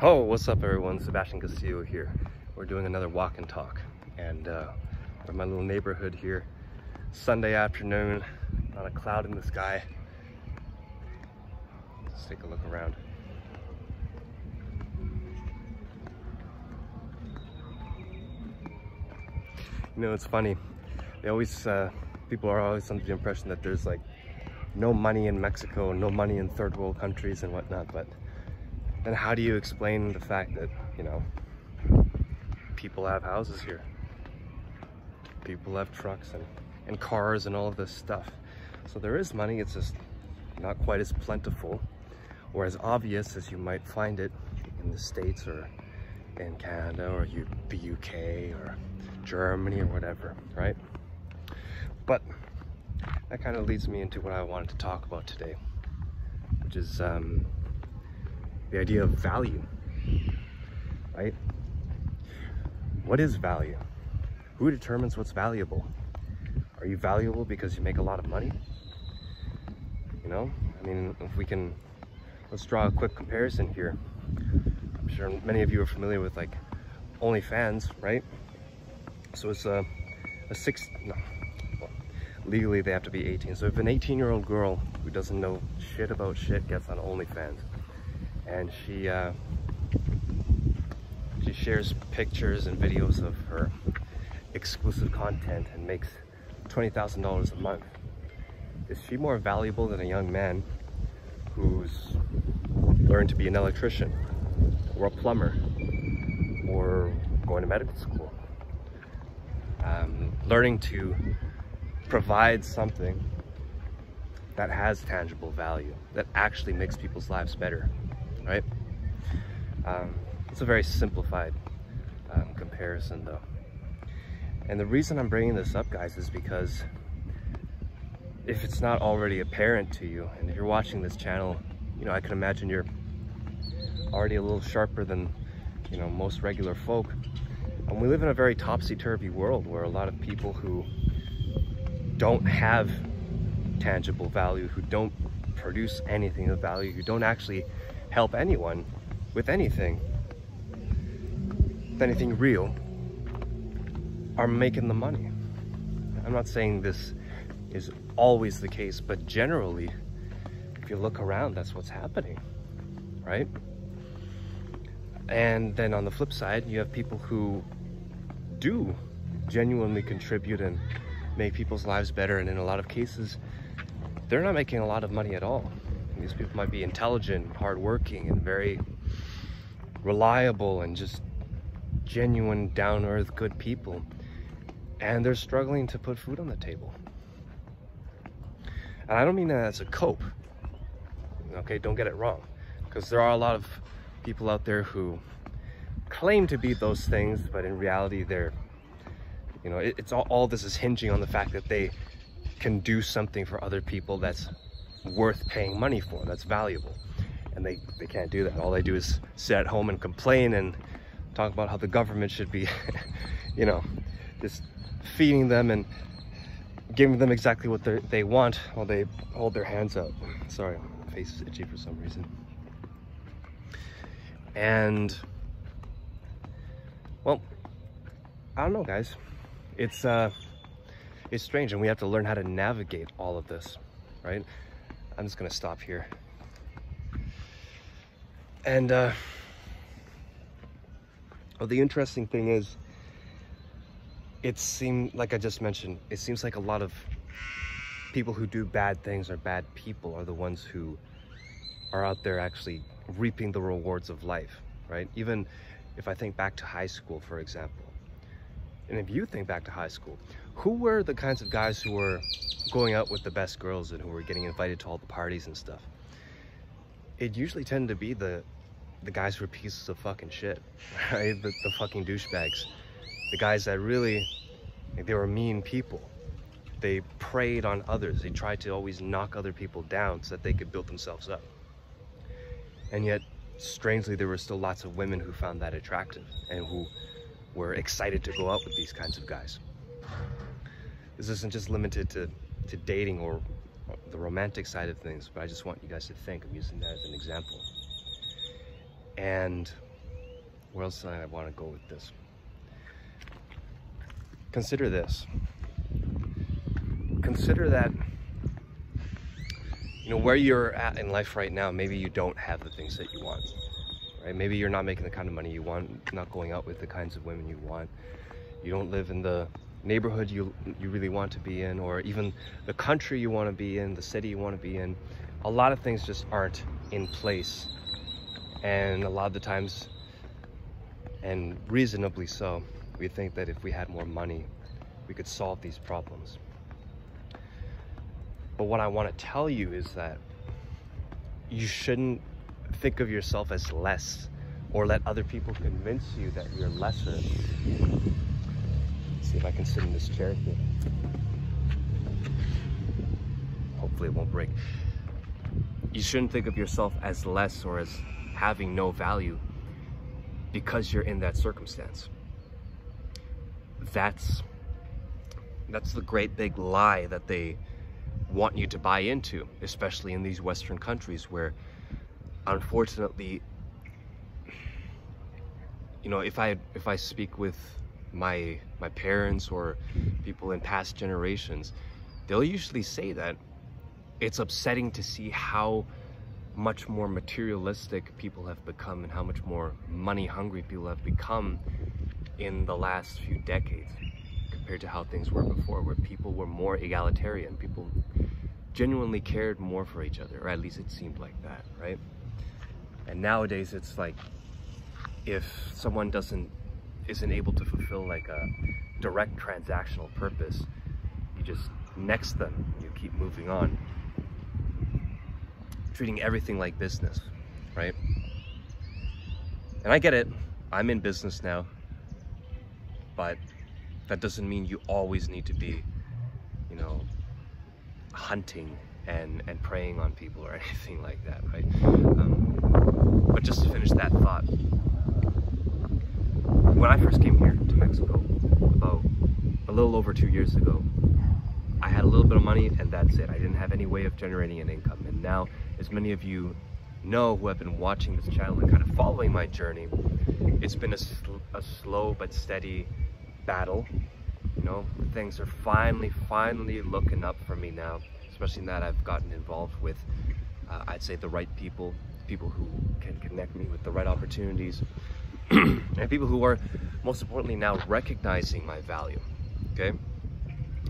Oh, what's up everyone? Sebastian Castillo here. We're doing another walk and talk, and we're in my little neighborhood here. Sunday afternoon, not a cloud in the sky. Let's take a look around. You know, it's funny. People are always under the impression that there's like no money in Mexico, no money in third world countries and whatnot, but then how do you explain the fact that, you know, people have houses here? People have trucks and cars and all of this stuff. So there is money, it's just not quite as plentiful or as obvious as you might find it in the States or in Canada or the UK or Germany or whatever, right? But that kind of leads me into what I wanted to talk about today, which is the idea of value, right? What is value? Who determines what's valuable? Are you valuable because you make a lot of money? You know, I mean, let's draw a quick comparison here. I'm sure many of you are familiar with like OnlyFans, right? So it's legally they have to be 18. So if an 18-year-old girl who doesn't know shit about shit gets on OnlyFans, and she shares pictures and videos of her exclusive content and makes $20,000 a month, is she more valuable than a young man who's learned to be an electrician or a plumber or going to medical school, learning to provide something that has tangible value, that actually makes people's lives better, right? It's a very simplified comparison though. And the reason I'm bringing this up, guys, is because if it's not already apparent to you, and if you're watching this channel, you know, I can imagine you're already a little sharper than, you know, most regular folk. And we live in a very topsy-turvy world where a lot of people who don't have tangible value, who don't produce anything of value, who don't actually help anyone with anything real, are making the money. I'm not saying this is always the case, but generally, if you look around, that's what's happening, right? And then on the flip side, you have people who do genuinely contribute and make people's lives better, and in a lot of cases, they're not making a lot of money at all. These people might be intelligent, hardworking, and very reliable, and just genuine, down-to-earth, good people, and they're struggling to put food on the table. And I don't mean that as a cope, okay? Don't get it wrong, because there are a lot of people out there who claim to be those things, but in reality, they're, you know, it's all this is hinging on the fact that they can do something for other people that's worth paying money for, that's valuable. And they can't do that. All they do is sit at home and complain and talk about how the government should be, you know, just feeding them and giving them exactly what they want while they hold their hands out. Sorry, my face is itchy for some reason. And, well, I don't know, guys. It's strange, and we have to learn how to navigate all of this, right? I'm just gonna stop here. And well, the interesting thing is, it seems like I just mentioned, it seems like a lot of people who do bad things or bad people are the ones who are out there actually reaping the rewards of life, right? Even if I think back to high school, for example, and if you think back to high school, who were the kinds of guys who were going out with the best girls and who were getting invited to all the parties and stuff? It usually tended to be the guys who were pieces of fucking shit, right? The fucking douchebags. The guys that really, like, they were mean people. They preyed on others. They tried to always knock other people down so that they could build themselves up. And yet, strangely, there were still lots of women who found that attractive and who were excited to go out with these kinds of guys. This isn't just limited to dating or the romantic side of things, but I just want you guys to think. I'm using that as an example. And where else I want to go with this? Consider this. Consider that, you know, where you're at in life right now, maybe you don't have the things that you want, right? Maybe you're not making the kind of money you want, not going out with the kinds of women you want. You don't live in the neighborhood you really want to be in, or even the country you want to be in, the city you want to be in. A lot of things just aren't in place. And a lot of the times, and reasonably so, we think that if we had more money, we could solve these problems. But what I want to tell you is that you shouldn't think of yourself as less or let other people convince you that you're lesser. Let's see if I can sit in this chair here. Hopefully it won't break. You shouldn't think of yourself as less or as having no value because you're in that circumstance. That's the great big lie that they want you to buy into, especially in these Western countries where, unfortunately, you know, if I speak with my parents or people in past generations, they'll usually say that it's upsetting to see how much more materialistic people have become and how much more money hungry people have become in the last few decades compared to how things were before, where people were more egalitarian. People genuinely cared more for each other, or at least it seemed like that, right? And nowadays it's like, if someone isn't able to fulfill like a direct transactional purpose, you just next them, you keep moving on, treating everything like business, right? And I get it, I'm in business now, but that doesn't mean you always need to be, you know, hunting and preying on people or anything like that, right? But just to finish that thought, when I first came here to Mexico about a little over 2 years ago, I had a little bit of money and that's it. I didn't have any way of generating an income. And now, as many of you know who have been watching this channel and kind of following my journey, it's been a slow but steady battle. You know, things are finally looking up for me now, especially in that I've gotten involved with, I'd say, the right people who can connect me with the right opportunities, and people who are, most importantly now, recognizing my value, okay?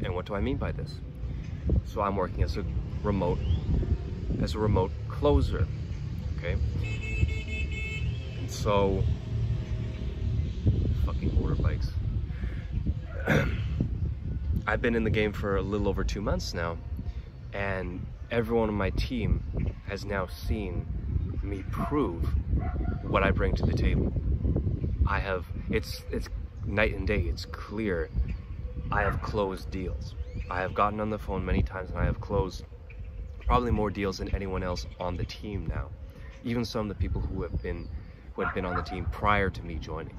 And what do I mean by this? So I'm working as a remote closer, okay? And so, fucking motorbikes. I've been in the game for a little over 2 months now, and everyone on my team has now seen me prove what I bring to the table. It's night and day, it's clear. I have closed deals. I have gotten on the phone many times and I have closed probably more deals than anyone else on the team now. Even some of the people who had been on the team prior to me joining.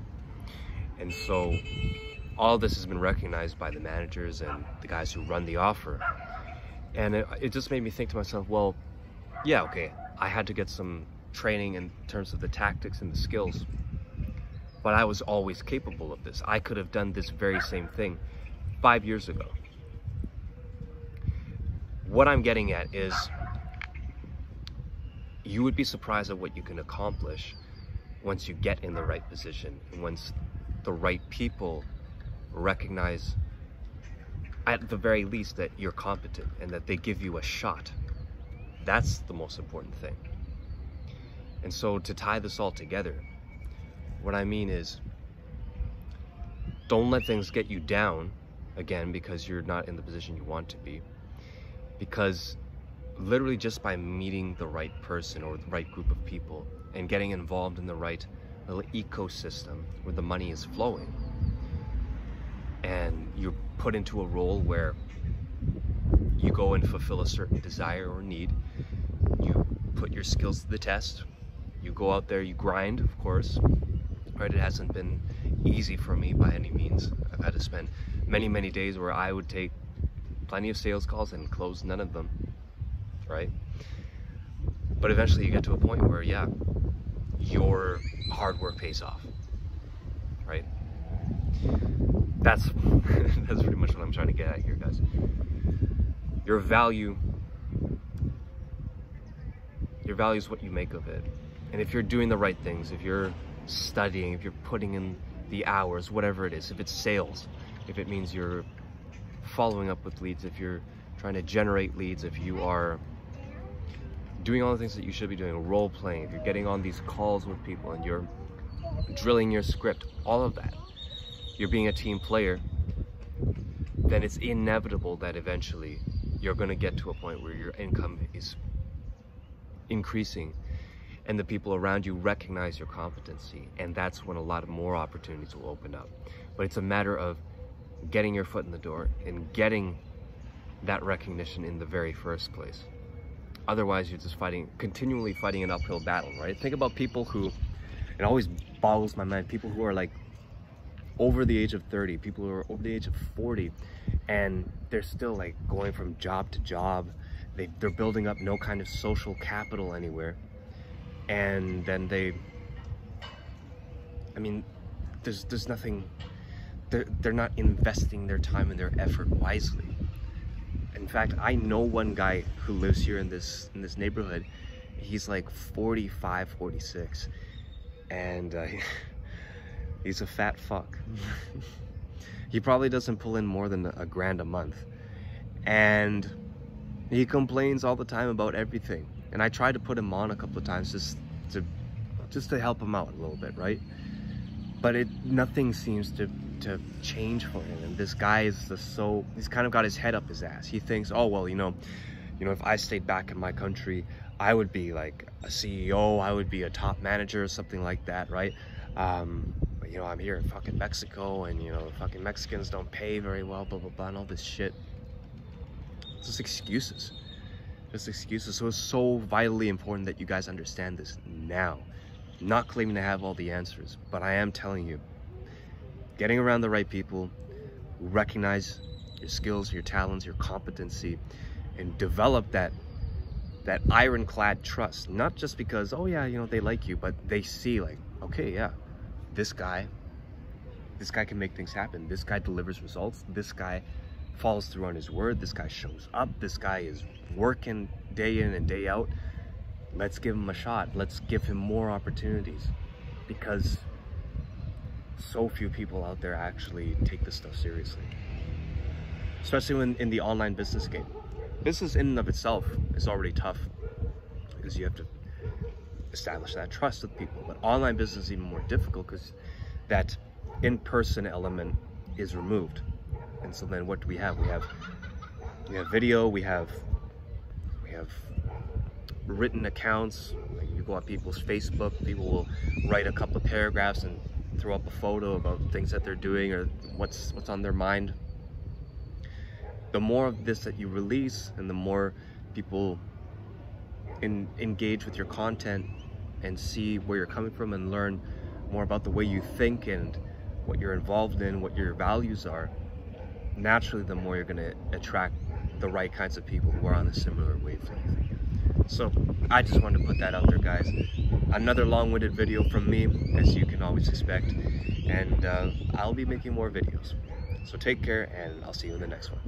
And so all this has been recognized by the managers and the guys who run the offer. And it just made me think to myself, well, yeah, okay, I had to get some training in terms of the tactics and the skills, but I was always capable of this. I could have done this very same thing 5 years ago. What I'm getting at is, you would be surprised at what you can accomplish once you get in the right position, and once the right people recognize, at the very least, that you're competent and that they give you a shot. That's the most important thing. And so to tie this all together, what I mean is, don't let things get you down again because you're not in the position you want to be. Because literally just by meeting the right person or the right group of people and getting involved in the right little ecosystem where the money is flowing, and you're put into a role where you go and fulfill a certain desire or need, you put your skills to the test, you go out there, you grind, of course, right? It hasn't been easy for me by any means. I've had to spend many days where I would take plenty of sales calls and close none of them, right? But eventually you get to a point where, yeah, your hard work pays off. right? That's that's pretty much what I'm trying to get at here, guys. Your value is what you make of it. And if you're doing the right things, if you're studying, if you're putting in the hours, whatever it is, if it's sales, if it means you're following up with leads, if you're trying to generate leads, if you are doing all the things that you should be doing, role playing, if you're getting on these calls with people and you're drilling your script, all of that, you're being a team player, then it's inevitable that eventually you're going to get to a point where your income is increasing and the people around you recognize your competency, and that's when a lot of more opportunities will open up. But it's a matter of getting your foot in the door and getting that recognition in the very first place. Otherwise, you're just continually fighting an uphill battle, right? Think about people who, it always boggles my mind, people who are like over the age of 30, people who are over the age of 40, and they're still like going from job to job. They're building up no kind of social capital anywhere. And then there's nothing, they're not investing their time and their effort wisely. In fact, I know one guy who lives here in this neighborhood. He's like 45, 46, and he's a fat fuck. He probably doesn't pull in more than a grand a month, and he complains all the time about everything. And I tried to put him on a couple of times just to help him out a little bit, right? But nothing seems to change for him. And this guy is he's kind of got his head up his ass. He thinks, oh well, you know, if I stayed back in my country, I would be like a CEO, I would be a top manager or something like that, right? But you know, I'm here in fucking Mexico, and you know, fucking Mexicans don't pay very well, blah blah blah, and all this shit. It's just excuses. Just excuses. So it's so vitally important that you guys understand this now. I'm not claiming to have all the answers, but I am telling you, getting around the right people who recognize your skills, your talents, your competency, and develop that ironclad trust. Not just because, oh yeah, you know, they like you, but they see like, okay, yeah, this guy can make things happen. This guy delivers results. This guy follows through on his word. This guy shows up. This guy is working day in and day out. Let's give him a shot. Let's give him more opportunities, because so few people out there actually take this stuff seriously, especially when in the online business game. Business in and of itself is already tough because you have to establish that trust with people, but online business is even more difficult because that in-person element is removed. And so then what do we have? We have video, we have written accounts. Like you go on people's Facebook, people will write a couple of paragraphs and throw up a photo about things that they're doing or what's on their mind. The more of this that you release, and the more people engage with your content and see where you're coming from and learn more about the way you think and what you're involved in, what your values are, naturally the more you're going to attract the right kinds of people who are on a similar wavelength. So I just wanted to put that out there, guys. Another long-winded video from me, as you can always expect, and I'll be making more videos. So take care, and I'll see you in the next one.